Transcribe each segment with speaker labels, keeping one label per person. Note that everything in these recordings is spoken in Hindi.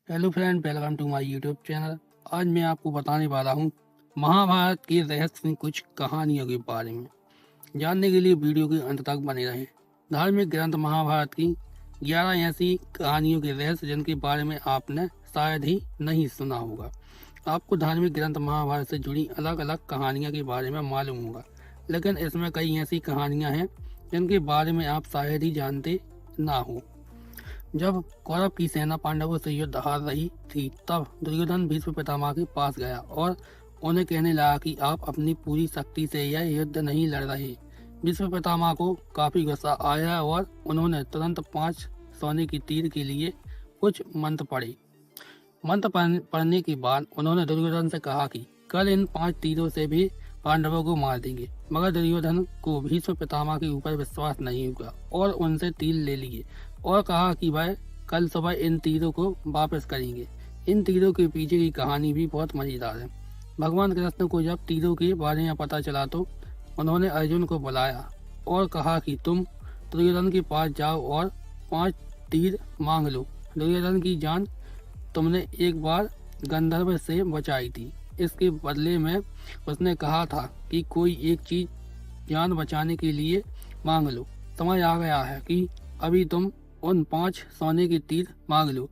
Speaker 1: Hello friend, welcome to my YouTube channel. आज मैं आपको बताने वाला हूँ महाभारत के रहस्य में कुछ कहानियों के बारे में। जानने के लिए वीडियो के अंत तक बने रहें। धार्मिक ग्रंथ महाभारत की 11 ऐसी कहानियों के रहस्य जिनके बारे में आपने शायद ही नहीं सुना होगा। आपको धार्मिक ग्रंथ महाभारत से जुड़ी अलग अलग कहानियों के बारे में मालूम होगा, लेकिन इसमें कई ऐसी कहानियाँ हैं जिनके बारे में आप शायद ही जानते ना हो। जब कौरव की सेना पांडवों से युद्ध हार रही थी, तब दुर्योधन भीष्म पितामह के पास गया और उन्हें कहने लगा कि आप अपनी पूरी शक्ति से यह युद्ध नहीं लड़ रहे। भीष्म पितामह को काफी गुस्सा आया और उन्होंने तुरंत 5 सोने की तीर के लिए कुछ मंत्र पढ़े। मंत्र पढ़ने के बाद उन्होंने दुर्योधन से कहा कि कल इन 5 तीरों से भी पांडवों को मार देंगे। मगर दुर्योधन को भीष्म पितामह के ऊपर विश्वास नहीं हुआ और उनसे तीर ले लिए और कहा कि वह कल सुबह इन तीरों को वापस करेंगे। इन तीरों के पीछे की कहानी भी बहुत मजेदार है। भगवान कृष्ण को जब तीरों के बारे में पता चला तो उन्होंने अर्जुन को बुलाया और कहा कि तुम दुर्योधन के पास जाओ और 5 तीर मांग लो। दुर्योधन की जान तुमने एक बार गंधर्व से बचाई थी, इसके बदले में उसने कहा था कि कोई एक चीज जान बचाने के लिए मांग लो। समझ आ गया है कि अभी तुम उन 5 सोने के तीर मांग लो।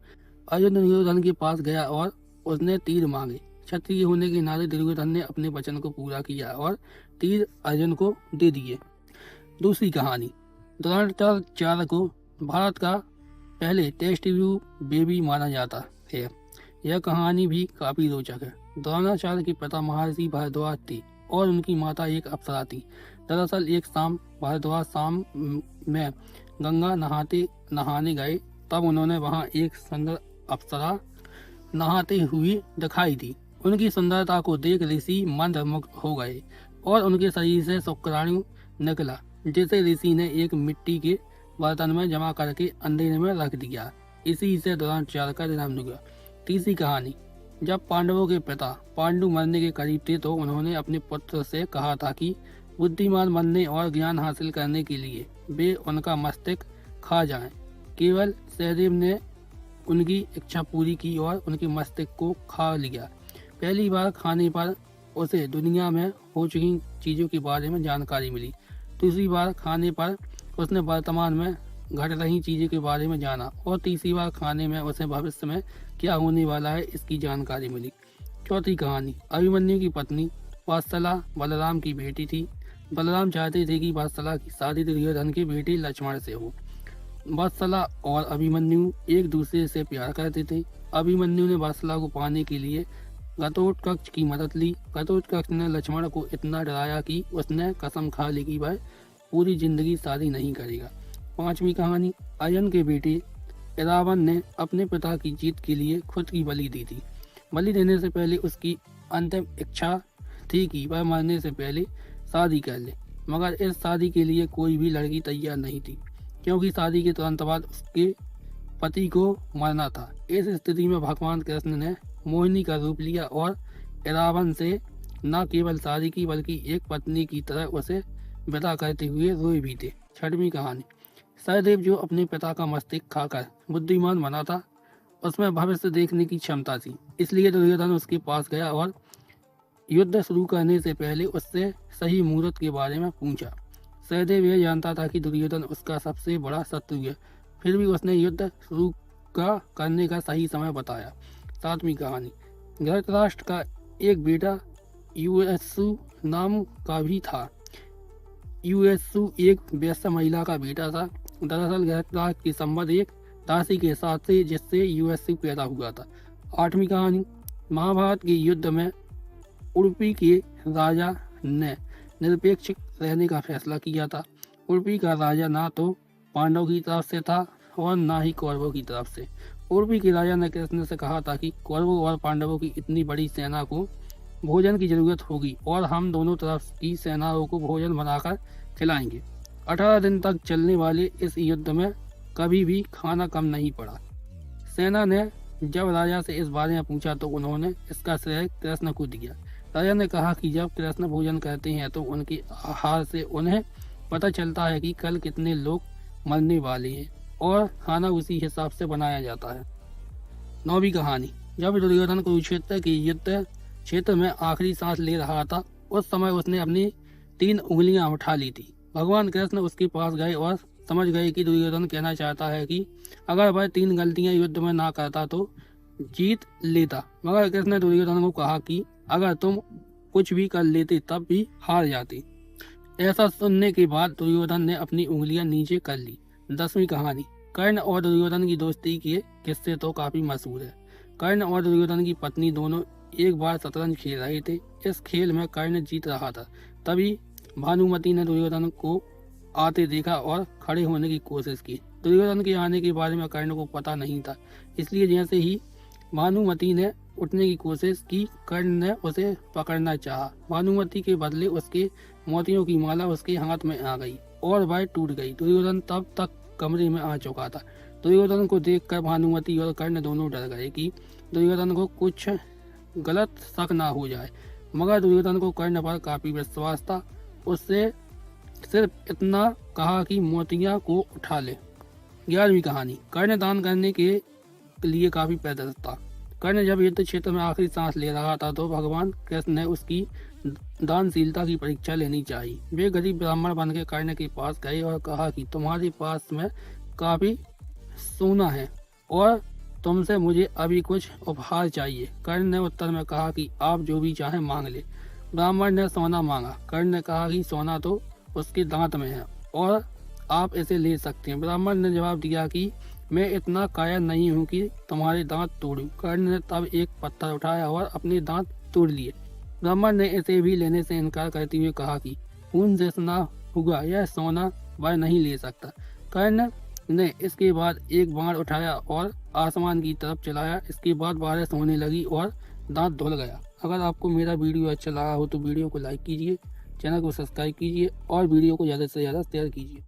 Speaker 1: अर्जुन दुर्योधन के पास गया और उसने तीर मांगे। क्षत्रिय होने के नाते दुर्योधन ने अपने वचन को पूरा किया और तीर अर्जुन को दे दिए। दूसरी कहानी, द्रोणाचार्य को भारत का पहले टेस्ट ट्यूब बेबी माना जाता है। यह कहानी भी काफी रोचक है। द्रोणाचार्य के पिता महर्षि भारद्वाज थे और उनकी माता एक अप्सरा थी। दरअसल एक शाम भारद्वाज शाम में गंगा नहाने गए, तब उन्होंने वहां एक सुंदर अप्सरा नहाते हुए दिखाई दी। उनकी सुंदरता को देख ऋषि मंत्रमुग्ध हो गए और उनके शरीर से शुक्राणु निकला, जिसे ऋषि ने एक मिट्टी के बर्तन में जमा करके अंधेरे में रख दिया। इसी से द्रोणाचार्य का जन्म हुआ। तीसरी कहानी, जब पांडवों के पिता पांडु मरने के करीब थे तो उन्होंने अपने पुत्र से कहा था कि बुद्धिमान बनने और ज्ञान हासिल करने के लिए वे उनका मस्तिष्क खा जाएं। केवल सहदेव ने उनकी इच्छा पूरी की और उनके मस्तिष्क को खा लिया। पहली बार खाने पर उसे दुनिया में हो चुकी चीजों के बारे में जानकारी मिली। दूसरी बार खाने पर उसने वर्तमान में घट रही चीजों के बारे में जाना और तीसरी बार खाने में उसे भविष्य में क्या होने वाला है इसकी जानकारी मिली। चौथी कहानी, अभिमन्यु की पत्नी वत्सला बलराम की बेटी थी। बलराम चाहते थे कि वत्सला की शादी दुर्योधन के बेटे लक्ष्मण से हो। वत्सला और अभिमन्यु एक दूसरे से प्यार करते थे। अभिमन्यु ने वत्सला को पाने के लिए घटोत्कच की मदद ली। घटोत्कच ने लक्ष्मण को इतना डराया कि उसने कसम खा ली कि वह पूरी जिंदगी शादी नहीं करेगा। पांचवी कहानी, अर्जुन के बेटे रावण ने अपने पिता की जीत के लिए खुद की बलि दी थी। बलि देने से पहले उसकी अंतिम इच्छा थी कि वह मरने से पहले शादी कर ले, मगर इस शादी के लिए कोई भी लड़की तैयार नहीं थी, क्योंकि शादी के तुरंत बाद उसके पति को मरना था। इस स्थिति में भगवान कृष्ण ने मोहिनी का रूप लिया और रावण से न केवल शादी की बल्कि एक पत्नी की तरह उसे विदा करते हुए रोए भी थे। छठवीं कहानी, सहदेव जो अपने पिता का मस्तिष्क खाकर बुद्धिमान बना था, उसमें भविष्य देखने की क्षमता थी। इसलिए दुर्योधन उसके पास गया और युद्ध शुरू करने से पहले उससे सही मुहूर्त के बारे में पूछा। सहदेव यह जानता था कि दुर्योधन उसका सबसे बड़ा शत्रु है, फिर भी उसने युद्ध शुरू करने का सही समय बताया। सातवीं कहानी, धृतराष्ट्र का एक बेटा युयुत्सु नाम का भी था। युयुत्सु एक वैश्य महिला का बेटा था। दरअसल धृतराष्ट्र की संबंध एक दासी के साथ थे जिससे युयुत्सु पैदा हुआ था। आठवीं कहानी, महाभारत के युद्ध में उडुपी के राजा ने निरपेक्ष रहने का फैसला किया था। उडुपी का राजा ना तो पांडवों की तरफ से था और ना ही कौरवों की तरफ से। उडुपी के राजा ने कृष्ण से कहा था कि कौरवों और पांडवों की इतनी बड़ी सेना को भोजन की जरूरत होगी और हम दोनों तरफ की सेनाओं को भोजन बनाकर खिलाएंगे। 18 दिन तक चलने वाले इस युद्ध में कभी भी खाना कम नहीं पड़ा। सेना ने जब राजा से इस बारे में पूछा तो उन्होंने इसका श्रेय कृष्ण को दिया। राजा ने कहा कि जब कृष्ण भोजन करते हैं तो उनके आहार से उन्हें पता चलता है कि कल कितने लोग मरने वाले हैं और खाना उसी हिसाब से बनाया जाता है। नौवीं कहानी। जब दुर्योधन कुरुक्षेत्र की युद्ध क्षेत्र में आखिरी सांस ले रहा था, उस समय उसने अपनी 3 उंगलियां उठा ली थी। भगवान कृष्ण उसके पास गए और समझ गए कि दुर्योधन कहना चाहता है कि अगर वह 3 गलतियां युद्ध में ना करता तो जीत लेता। मगर कृष्ण ने दुर्योधन को कहा कि अगर तुम कुछ भी कर लेते तब भी हार जाते। ऐसा सुनने के बाद दुर्योधन ने अपनी उंगलियां नीचे कर ली। 10वीं कहानी। कर्ण और दुर्योधन की दोस्ती के किस्से तो काफी मशहूर है। कर्ण और दुर्योधन की पत्नी दोनों एक बार शतरंज खेल रहे थे। इस खेल में कर्ण जीत रहा था। तभी भानुमति ने दुर्योधन को आते देखा और खड़े होने की कोशिश की। दुर्योधन के आने के बारे में कर्ण को पता नहीं था, इसलिए जैसे ही भानुमति ने उठने की कोशिश की, कर्ण ने उसे पकड़ना चाहा। भानुमति के बदले उसके मोतियों की माला उसके हाथ में आ गई और वह टूट गई। दुर्योधन तब तक कमरे में आ चुका था। दुर्योधन को देखकर भानुमति और कर्ण दोनों डर गए कि दुर्योधन को कुछ गलत शक ना हो जाए, मगर दुर्योधन को कर्ण पर काफी विश्वास था। उससे सिर्फ इतना कहा कि मोतियां को उठा ले। 11वीं कहानी। कर्ण दान करने के लिए काफी पैदल था। कर्ण जब युद्ध क्षेत्र में आखिरी सांस ले रहा था तो भगवान कृष्ण ने उसकी दानशीलता की परीक्षा लेनी चाहिए। वे गरीब ब्राह्मण बन के कर्ण के पास गए और कहा कि तुम्हारे पास में काफी सोना है और तुमसे मुझे अभी कुछ उपहार चाहिए। कर्ण ने उत्तर में कहा कि आप जो भी चाहें मांग ले। ब्राह्मण ने सोना मांगा। कर्ण ने कहा कि सोना तो उसके दांत में है और आप इसे ले सकते हैं। ब्राह्मण ने जवाब दिया कि मैं इतना कायर नहीं हूँ कि तुम्हारे दांत तोड़ूं। कर्ण ने तब एक पत्थर उठाया और अपने दांत तोड़ लिए। ब्राह्मण ने इसे भी लेने से इनकार करते हुए कहा कि खून से स्नान हुआ यह सोना वह नहीं ले सकता। कर्ण ने इसके बाद एक बाण उठाया और आसमान की तरफ चलाया। इसके बाद बारिश होने लगी और दांत धुल गया। अगर आपको मेरा वीडियो अच्छा लगा हो तो वीडियो को लाइक कीजिए, चैनल को सब्सक्राइब कीजिए और वीडियो को ज़्यादा से ज़्यादा शेयर कीजिए।